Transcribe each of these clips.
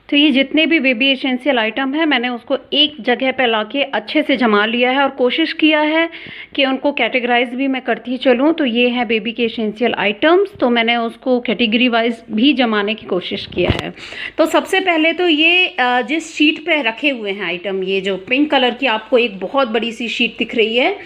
तो ये जितने भी बेबी एसेंशियल आइटम है मैंने उसको एक जगह पे लाके अच्छे से जमा लिया है और कोशिश किया है कि उनको कैटेगराइज भी मैं करती चलूँ। तो ये है बेबी के एसेंशियल आइटम्स, तो मैंने उसको कैटेगरी वाइज भी जमाने की कोशिश किया है। तो सबसे पहले तो ये जिस शीट पे रखे हुए हैं आइटम, ये जो पिंक कलर की आपको एक बहुत बड़ी सी शीट दिख रही है,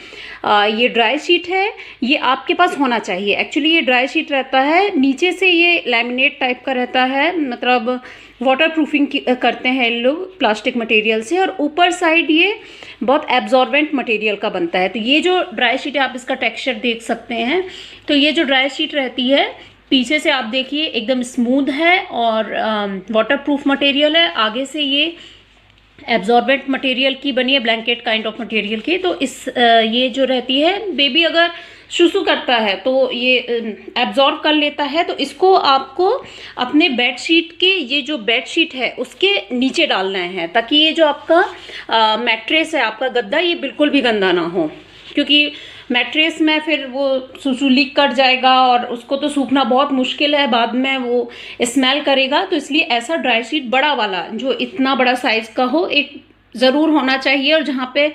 ये ड्राई शीट है। ये आपके पास होना चाहिए। एक्चुअली ये ड्राई शीट रहता है, नीचे से ये लैमिनेट टाइप का रहता है, मतलब वाटर प्रूफिंग करते हैं लोग प्लास्टिक मटेरियल से, और ऊपर साइड ये बहुत एब्जॉर्बेंट मटेरियल का बनता है। तो ये जो ड्राई शीट है आप इसका टेक्सचर देख सकते हैं। तो ये जो ड्राई शीट रहती है पीछे से आप देखिए एकदम स्मूथ है और वाटर प्रूफ मटेरियल है, आगे से ये एब्जॉर्बेंट मटेरियल की बनी है, ब्लैंकेट काइंड ऑफ मटेरियल की। तो ये जो रहती है, बेबी अगर सुसु करता है तो ये एब्जॉर्ब कर लेता है। तो इसको आपको अपने बेडशीट के, ये जो बेडशीट है उसके नीचे डालना है, ताकि ये जो आपका मैट्रेस है, आपका गद्दा, ये बिल्कुल भी गंदा ना हो, क्योंकि मैट्रेस में फिर वो सुसु लीक कर जाएगा और उसको तो सूखना बहुत मुश्किल है, बाद में वो स्मेल करेगा। तो इसलिए ऐसा ड्राई शीट बड़ा वाला, जो इतना बड़ा साइज का हो, एक ज़रूर होना चाहिए। और जहाँ पे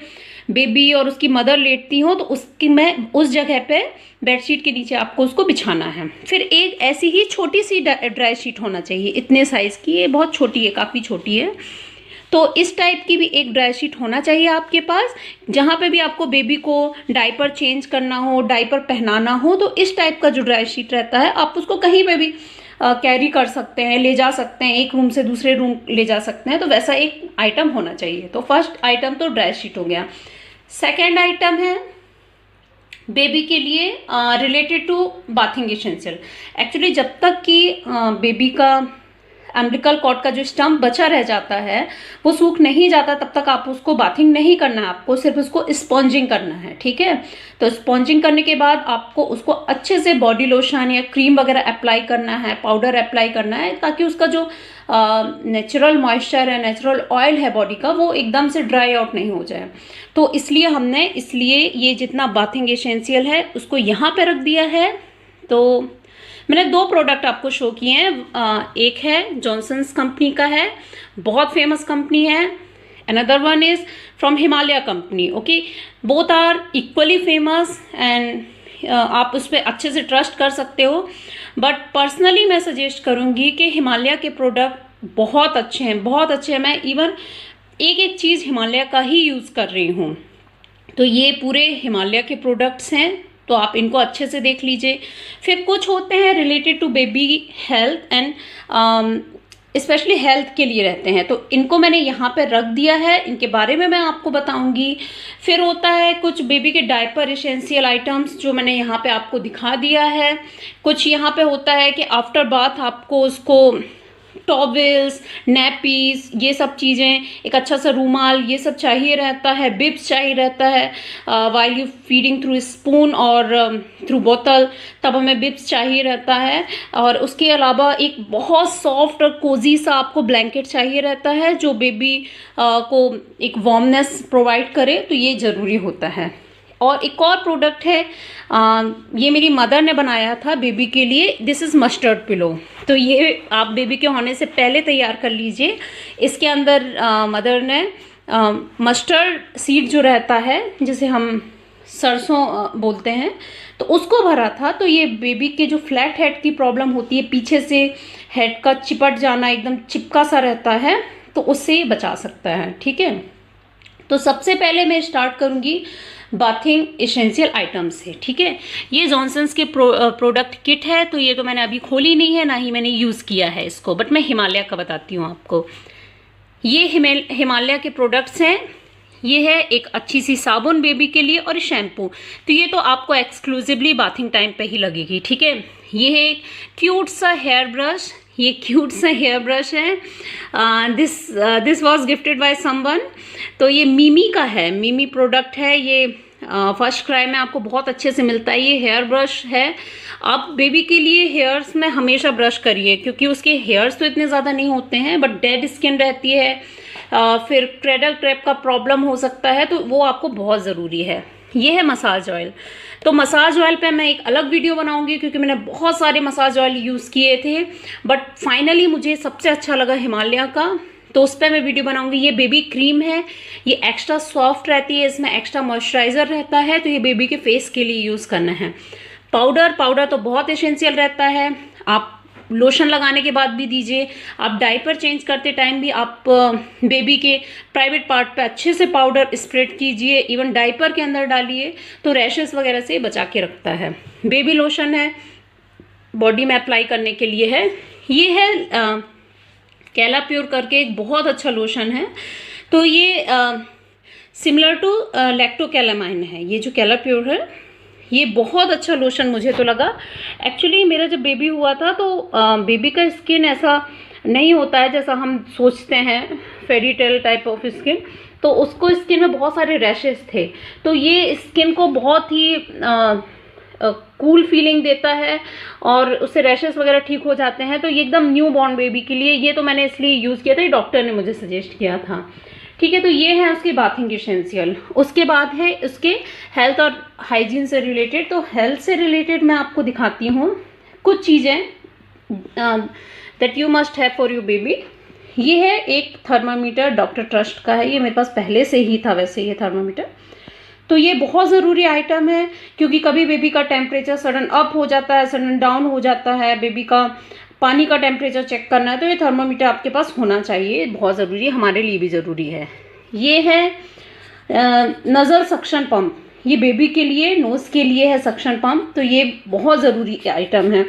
बेबी और उसकी मदर लेटती हो तो उसकी में उस जगह पे बेडशीट के नीचे आपको उसको बिछाना है। फिर एक ऐसी ही छोटी सी ड्राई शीट होना चाहिए, इतने साइज़ की, ये बहुत छोटी है, काफ़ी छोटी है। तो इस टाइप की भी एक ड्राई शीट होना चाहिए आपके पास। जहाँ पे भी आपको बेबी को डायपर चेंज करना हो, डायपर पहनाना हो, तो इस टाइप का जो ड्राई शीट रहता है आप उसको कहीं पे भी कैरी कर सकते हैं, ले जा सकते हैं, एक रूम से दूसरे रूम ले जा सकते हैं। तो वैसा एक आइटम होना चाहिए। तो फर्स्ट आइटम तो ड्राई शीट हो गया। सेकेंड आइटम है बेबी के लिए related to bathing essential. Actually जब तक कि बेबी का अम्बिलिकल कॉर्ड का जो स्टम्प बचा रह जाता है वो सूख नहीं जाता, तब तक आप उसको बाथिंग नहीं करना है, आपको सिर्फ उसको स्पॉन्जिंग करना है, ठीक है। तो स्पॉन्जिंग करने के बाद आपको उसको अच्छे से बॉडी लोशन या क्रीम वगैरह अप्लाई करना है, पाउडर अप्लाई करना है, ताकि उसका जो नेचुरल मॉइस्चर है, नेचुरल ऑयल है बॉडी का, वो एकदम से ड्राई आउट नहीं हो जाए। तो इसलिए ये जितना बाथिंग एसेंशियल है उसको यहाँ पे रख दिया है। तो मैंने दो प्रोडक्ट आपको शो किए हैं। एक है जॉनसन्स कंपनी का है, बहुत फेमस कंपनी है। Another one is from Himalaya company. Okay, both are equally famous and आप उस पर अच्छे से ट्रस्ट कर सकते हो। बट पर्सनली मैं सजेस्ट करूँगी कि हिमालय के प्रोडक्ट बहुत अच्छे हैं, बहुत अच्छे हैं। मैं इवन एक एक चीज़ हिमालय का ही यूज़ कर रही हूँ। तो ये पूरे हिमालय के प्रोडक्ट्स हैं, तो आप इनको अच्छे से देख लीजिए। फिर कुछ होते हैं related to baby health and specially health के लिए रहते हैं, तो इनको मैंने यहाँ पे रख दिया है, इनके बारे में मैं आपको बताऊंगी। फिर होता है कुछ बेबी के डायपर एसेंशियल आइटम्स, जो मैंने यहाँ पे आपको दिखा दिया है। कुछ यहाँ पे होता है कि आफ्टर बाथ आपको उसको टॉवेल्स, नैपीज, ये सब चीज़ें, एक अच्छा सा रूमाल, ये सब चाहिए रहता है। बिब्स चाहिए रहता है while you feeding through spoon और थ्रू बोतल, तब हमें बिब्स चाहिए रहता है। और उसके अलावा एक बहुत सॉफ्ट और कोजी सा आपको ब्लैंकेट चाहिए रहता है, जो बेबी को एक वार्मनेस प्रोवाइड करे, तो ये ज़रूरी होता है। और एक और प्रोडक्ट है, ये मेरी मदर ने बनाया था बेबी के लिए, दिस इज़ मस्टर्ड पिलो। तो ये आप बेबी के होने से पहले तैयार कर लीजिए। इसके अंदर मदर ने मस्टर्ड सीड जो रहता है, जिसे हम सरसों बोलते हैं, तो उसको भरा था। तो ये बेबी के जो फ्लैट हेड की प्रॉब्लम होती है, पीछे से हेड का चिपट जाना, एकदम चिपका सा रहता है, तो उससे ये बचा सकता है, ठीक है। तो सबसे पहले मैं स्टार्ट करूँगी बाथिंग एसेंशियल आइटम से, ठीक है। ये जॉनसन्स के प्रोडक्ट किट है, तो ये तो मैंने अभी खोली नहीं है, ना ही मैंने यूज़ किया है इसको, बट मैं हिमालय का बताती हूँ आपको। ये हिमालय के प्रोडक्ट्स हैं। ये है एक अच्छी सी साबुन बेबी के लिए और शैम्पू। तो ये तो आपको एक्सक्लूसिवली बाथिंग टाइम पे ही लगेगी, ठीक है। ये है एक क्यूट सा हेयर ब्रश, ये क्यूट सा हेयर ब्रश है। This was gifted by someone. तो ये मिमी का है, मिमी प्रोडक्ट है ये। फर्स्ट क्राई में आपको बहुत अच्छे से मिलता है। ये हेयर ब्रश है। आप बेबी के लिए हेयर्स में हमेशा ब्रश करिए, क्योंकि उसके हेयर्स तो इतने ज़्यादा नहीं होते हैं, बट डेड स्किन रहती है। फिर क्रेडल क्रैप का प्रॉब्लम हो सकता है, तो वो आपको बहुत ज़रूरी है। ये है मसाज ऑयल। तो मसाज ऑयल पे मैं एक अलग वीडियो बनाऊंगी क्योंकि मैंने बहुत सारे मसाज ऑयल यूज़ किए थे, बट फाइनली मुझे सबसे अच्छा लगा हिमालय का, तो उस पर मैं वीडियो बनाऊंगी। ये बेबी क्रीम है, ये एक्स्ट्रा सॉफ्ट रहती है, इसमें एक्स्ट्रा मॉइस्चराइज़र रहता है, तो ये बेबी के फेस के लिए यूज़ करना है। पाउडर तो बहुत एसेंशियल रहता है, आप लोशन लगाने के बाद भी दीजिए, आप डायपर चेंज करते टाइम भी आप बेबी के प्राइवेट पार्ट पे अच्छे से पाउडर स्प्रेड कीजिए, इवन डायपर के अंदर डालिए, तो रैशेस वगैरह से बचा के रखता है। बेबी लोशन है, बॉडी में अप्लाई करने के लिए है। ये है कैलाप्योर करके एक बहुत अच्छा लोशन है, तो ये सिमिलर टू लैक्टोकैलामाइन है। ये जो कैलाप्योर है ये बहुत अच्छा लोशन मुझे तो लगा। एक्चुअली मेरा जब बेबी हुआ था तो बेबी का स्किन ऐसा नहीं होता है जैसा हम सोचते हैं, fairy tale type of skin, तो उसको स्किन में बहुत सारे रैशेस थे, तो ये स्किन को बहुत ही कूल फीलिंग देता है और उससे रैशेस वगैरह ठीक हो जाते हैं। तो ये एकदम न्यू बॉर्न बेबी के लिए, ये तो मैंने इसलिए यूज़ किया था, ये डॉक्टर ने मुझे सजेस्ट किया था। ठीक है, तो ये है उसकी बाथिंग एसेंशियल। उसके बाद है उसके हेल्थ और हाइजीन से रिलेटेड। तो हेल्थ से रिलेटेड मैं आपको दिखाती हूँ कुछ चीज़ें that you must have for your baby. ये है एक थर्मामीटर, डॉक्टर ट्रस्ट का है, ये मेरे पास पहले से ही था वैसे ये थर्मामीटर। तो ये बहुत ज़रूरी आइटम है क्योंकि कभी बेबी का टेम्परेचर सडन अप हो जाता है, सडन डाउन हो जाता है, बेबी का पानी का टेम्परेचर चेक करना है, तो ये थर्मामीटर आपके पास होना चाहिए, बहुत ज़रूरी है, हमारे लिए भी ज़रूरी है। ये है नज़र सक्शन पंप, ये बेबी के लिए, नोज़ के लिए है सक्शन पंप। तो ये बहुत ज़रूरी आइटम है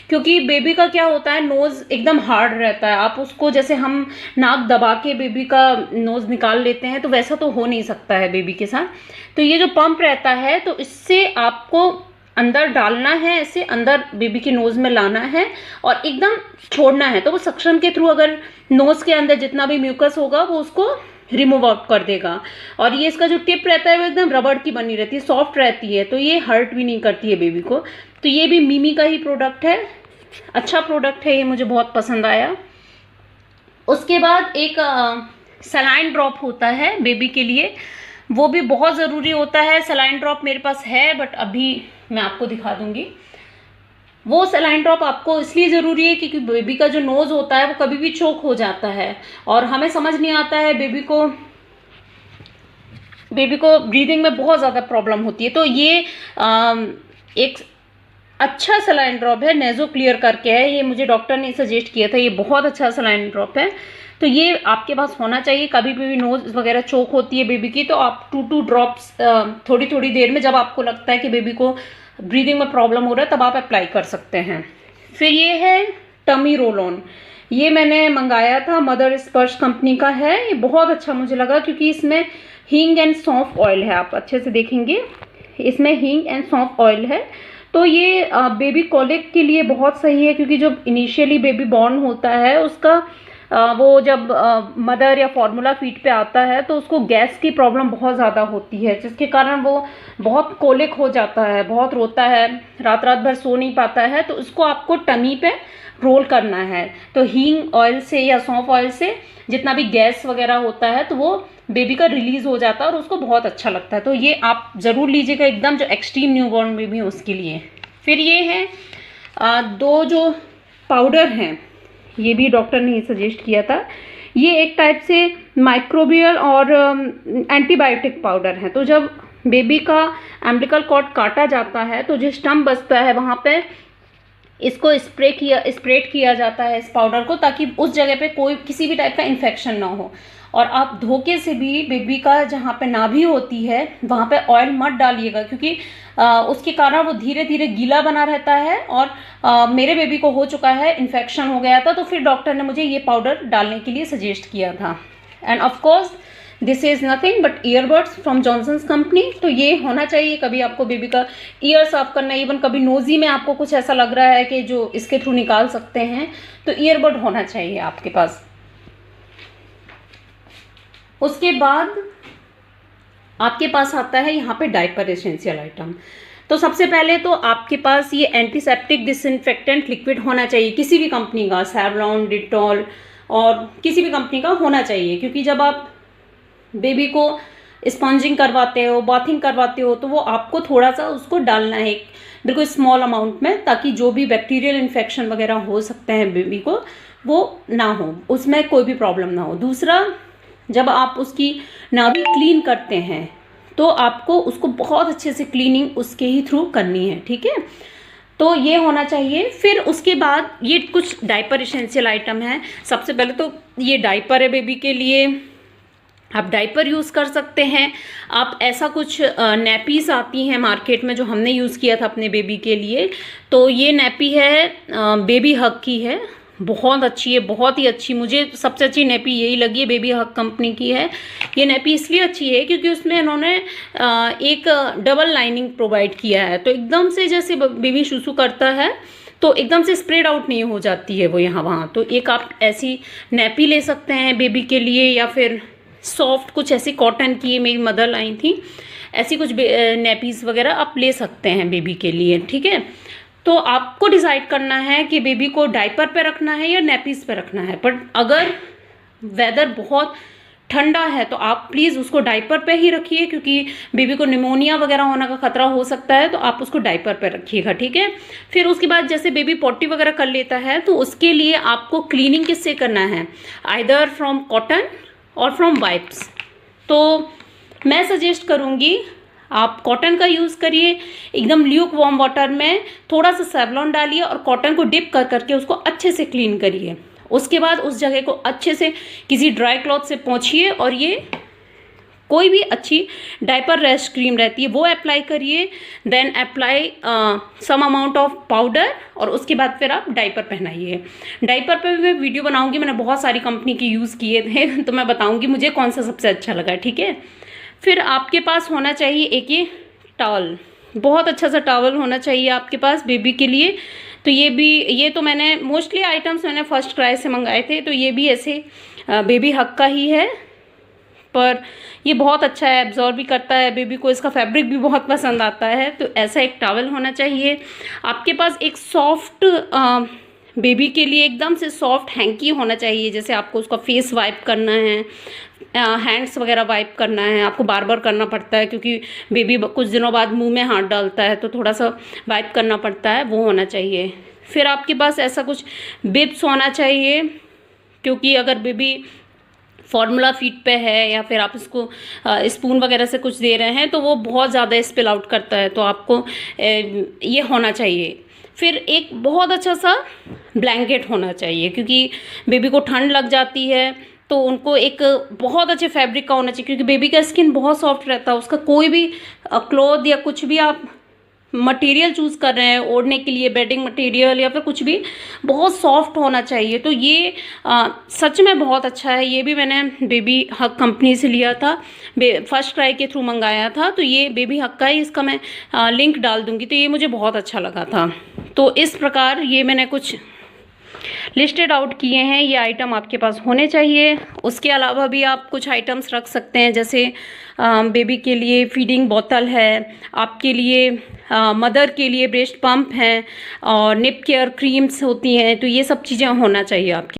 क्योंकि बेबी का क्या होता है, नोज़ एकदम हार्ड रहता है, आप उसको जैसे हम नाक दबा के बेबी का नोज़ निकाल लेते हैं तो वैसा तो हो नहीं सकता है बेबी के साथ। तो ये जो पंप रहता है तो इससे आपको अंदर डालना है, ऐसे अंदर बेबी के नोज़ में लाना है और एकदम छोड़ना है, तो वो सक्शन के थ्रू अगर नोज़ के अंदर जितना भी म्यूकस होगा वो उसको रिमूव आउट कर देगा। और ये इसका जो टिप रहता है वो एकदम रबड़ की बनी रहती है, सॉफ्ट रहती है, तो ये हर्ट भी नहीं करती है बेबी को। तो ये भी मिमी का ही प्रोडक्ट है, अच्छा प्रोडक्ट है, ये मुझे बहुत पसंद आया। उसके बाद एक सलाइन ड्रॉप होता है बेबी के लिए, वो भी बहुत ज़रूरी होता है। सलाइन ड्रॉप मेरे पास है बट अभी मैं आपको दिखा दूंगी। वो सलाइन ड्रॉप आपको इसलिए ज़रूरी है क्योंकि बेबी का जो नोज़ होता है वो कभी भी चोक हो जाता है और हमें समझ नहीं आता है, बेबी को ब्रीदिंग में बहुत ज़्यादा प्रॉब्लम होती है। तो ये एक अच्छा सलाइन ड्रॉप है, नेज़ो क्लियर करके है, ये मुझे डॉक्टर ने सजेस्ट किया था, ये बहुत अच्छा सलाइन ड्रॉप है। तो ये आपके पास होना चाहिए, कभी भी नोज़ वगैरह चोक होती है बेबी की तो आप 2 ड्रॉप्स थोड़ी थोड़ी देर में, जब आपको लगता है कि बेबी को ब्रीदिंग में प्रॉब्लम हो रहा है तब आप अप्लाई कर सकते हैं। फिर ये है टमी रोल ऑन, ये मैंने मंगाया था, मदर स्पर्श कंपनी का है, ये बहुत अच्छा मुझे लगा क्योंकि इसमें हींग एंड सौंफ ऑयल है, आप अच्छे से देखेंगे इसमें हींग एंड सौंफ ऑयल है। तो ये बेबी कॉलिक के लिए बहुत सही है क्योंकि जब इनिशियली बेबी बॉर्न होता है उसका वो जब मदर या फार्मूला फीड पे आता है तो उसको गैस की प्रॉब्लम बहुत ज़्यादा होती है, जिसके कारण वो बहुत कोलिक हो जाता है, बहुत रोता है, रात भर सो नहीं पाता है। तो उसको आपको टमी पे रोल करना है, तो हींग ऑयल से या सौंफ ऑयल से जितना भी गैस वगैरह होता है तो वो बेबी का रिलीज़ हो जाता है और उसको बहुत अच्छा लगता है। तो ये आप ज़रूर लीजिएगा, एकदम जो एक्सट्रीम न्यूबॉर्न बेबी है उसके लिए। फिर ये है 2 जो पाउडर हैं, ये भी डॉक्टर ने सजेस्ट किया था, ये एक टाइप से माइक्रोबियल और एंटीबायोटिक पाउडर है। तो जब बेबी का अम्बिलिकल कॉर्ड काटा जाता है तो जो स्टम्प बचता है वहाँ पे इसको स्प्रेड किया जाता है इस पाउडर को, ताकि उस जगह पे कोई किसी भी टाइप का इन्फेक्शन ना हो। और आप धोखे से भी बेबी का जहाँ पे नाभि होती है वहाँ पे ऑयल मत डालिएगा क्योंकि उसके कारण वो धीरे धीरे गीला बना रहता है और मेरे बेबी को हो चुका है, इन्फेक्शन हो गया था, तो फिर डॉक्टर ने मुझे ये पाउडर डालने के लिए सजेस्ट किया था। And of course this is nothing but earbuds from Johnson's company. तो ये होना चाहिए, कभी आपको बेबी का ईयर साफ करना है, इवन कभी नोज़ी में आपको कुछ ऐसा लग रहा है कि जो इसके थ्रू निकाल सकते हैं तो ईयरबड होना चाहिए आपके पास। उसके बाद आपके पास आता है यहाँ पे डायपर एसेंशियल आइटम। तो सबसे पहले तो आपके पास ये एंटीसेप्टिक डिसइंफेक्टेंट लिक्विड होना चाहिए, किसी भी कंपनी का, सैवलॉन, डिटॉल और किसी भी कंपनी का होना चाहिए, क्योंकि जब आप बेबी को स्पॉन्जिंग करवाते हो, बाथिंग करवाते हो, तो वो आपको थोड़ा सा उसको डालना है बिल्कुल स्मॉल अमाउंट में, ताकि जो भी बैक्टीरियल इन्फेक्शन वगैरह हो सकते हैं बेबी को वो ना हो, उसमें कोई भी प्रॉब्लम ना हो। दूसरा, जब आप उसकी नाभि क्लीन करते हैं तो आपको उसको बहुत अच्छे से क्लीनिंग उसके ही थ्रू करनी है, ठीक है। तो ये होना चाहिए। फिर उसके बाद ये कुछ डायपर एसेंशियल आइटम है। सबसे पहले तो ये डायपर है बेबी के लिए, आप डायपर यूज़ कर सकते हैं। आप ऐसा कुछ नैपीज़ आती हैं मार्केट में जो हमने यूज़ किया था अपने बेबी के लिए, तो ये नैपी है बेबी हग की है, बहुत अच्छी है, बहुत ही अच्छी। मुझे सबसे अच्छी नैपी यही लगी है, बेबी हग कंपनी की है। ये नैपी इसलिए अच्छी है क्योंकि उसमें इन्होंने एक डबल लाइनिंग प्रोवाइड किया है, तो एकदम से जैसे बेबी सुसु करता है तो एकदम से स्प्रेड आउट नहीं हो जाती है वो यहाँ वहाँ। तो एक आप ऐसी नैपी ले सकते हैं बेबी के लिए, या फिर सॉफ्ट कुछ ऐसी कॉटन की, मेरी मदर लाई थी, ऐसी कुछ नैपीज़ वगैरह आप ले सकते हैं बेबी के लिए, ठीक है। तो आपको डिसाइड करना है कि बेबी को डायपर पे रखना है या नैपीज़ पे रखना है। बट अगर वेदर बहुत ठंडा है तो आप प्लीज़ उसको डायपर पे ही रखिए, क्योंकि बेबी को निमोनिया वगैरह होने का खतरा हो सकता है, तो आप उसको डायपर पे रखिएगा, ठीक है। फिर उसके बाद जैसे बेबी पॉटी वगैरह कर लेता है तो उसके लिए आपको क्लीनिंग किससे करना है, आइदर फ्रॉम कॉटन और फ्रॉम वाइप्स। तो मैं सजेस्ट करूँगी आप कॉटन का यूज़ करिए, एकदम ल्यूक वार्म वाटर में थोड़ा सा सेवलॉन डालिए और कॉटन को डिप कर करके उसको अच्छे से क्लीन करिए। उसके बाद उस जगह को अच्छे से किसी ड्राई क्लॉथ से पोंछिए और ये कोई भी अच्छी डायपर रैश क्रीम रहती है वो अप्लाई करिए। Then apply some amount of powder और उसके बाद फिर आप डायपर पहनाइए। डायपर पे भी मैं वीडियो बनाऊंगी, मैंने बहुत सारी कंपनी के यूज़ किए थे तो मैं बताऊंगी मुझे कौन सा सबसे अच्छा लगा, ठीक है। फिर आपके पास होना चाहिए एक ये टॉवल, बहुत अच्छा सा टॉवल होना चाहिए आपके पास बेबी के लिए। तो ये तो मैंने मोस्टली आइटम्स मैंने फर्स्ट क्राई से मंगाए थे, तो ये भी ऐसे बेबी हग का ही है, पर ये बहुत अच्छा है, एब्जॉर्ब भी करता है, बेबी को इसका फैब्रिक भी बहुत पसंद आता है। तो ऐसा एक टॉवल होना चाहिए आपके पास। एक सॉफ्ट बेबी के लिए एकदम से सॉफ्ट हैंकी होना चाहिए, जैसे आपको उसका फेस वाइप करना है, हैंड्स वगैरह वाइप करना है, आपको बार बार करना पड़ता है क्योंकि बेबी कुछ दिनों बाद मुंह में हाथ डालता है तो थोड़ा सा वाइप करना पड़ता है, वो होना चाहिए। फिर आपके पास ऐसा कुछ बिब्स होना चाहिए, क्योंकि अगर बेबी फॉर्मूला फीड पे है या फिर आप इसको स्पून वगैरह से कुछ दे रहे हैं तो वो बहुत ज़्यादा स्पिल आउट करता है, तो आपको ये होना चाहिए। फिर एक बहुत अच्छा सा ब्लैंकेट होना चाहिए, क्योंकि बेबी को ठंड लग जाती है तो उनको एक बहुत अच्छे फैब्रिक का होना चाहिए, क्योंकि बेबी का स्किन बहुत सॉफ्ट रहता है। उसका कोई भी क्लॉथ या कुछ भी आप मटेरियल चूज़ कर रहे हैं ओढ़ने के लिए, बेडिंग मटेरियल या फिर कुछ भी, बहुत सॉफ्ट होना चाहिए। तो ये सच में बहुत अच्छा है। ये भी मैंने बेबी हग कंपनी से लिया था, फर्स्ट क्राई के थ्रू मंगाया था। तो ये बेबी हग का ही, इसका मैं लिंक डाल दूँगी। तो ये मुझे बहुत अच्छा लगा था। तो इस प्रकार ये मैंने कुछ लिस्टेड आउट किए हैं, ये आइटम आपके पास होने चाहिए। उसके अलावा भी आप कुछ आइटम्स रख सकते हैं, जैसे बेबी के लिए फीडिंग बोतल है, आपके लिए मदर के लिए ब्रेस्ट पंप है और निप केयर क्रीम्स होती हैं, तो ये सब चीज़ें होना चाहिए आपके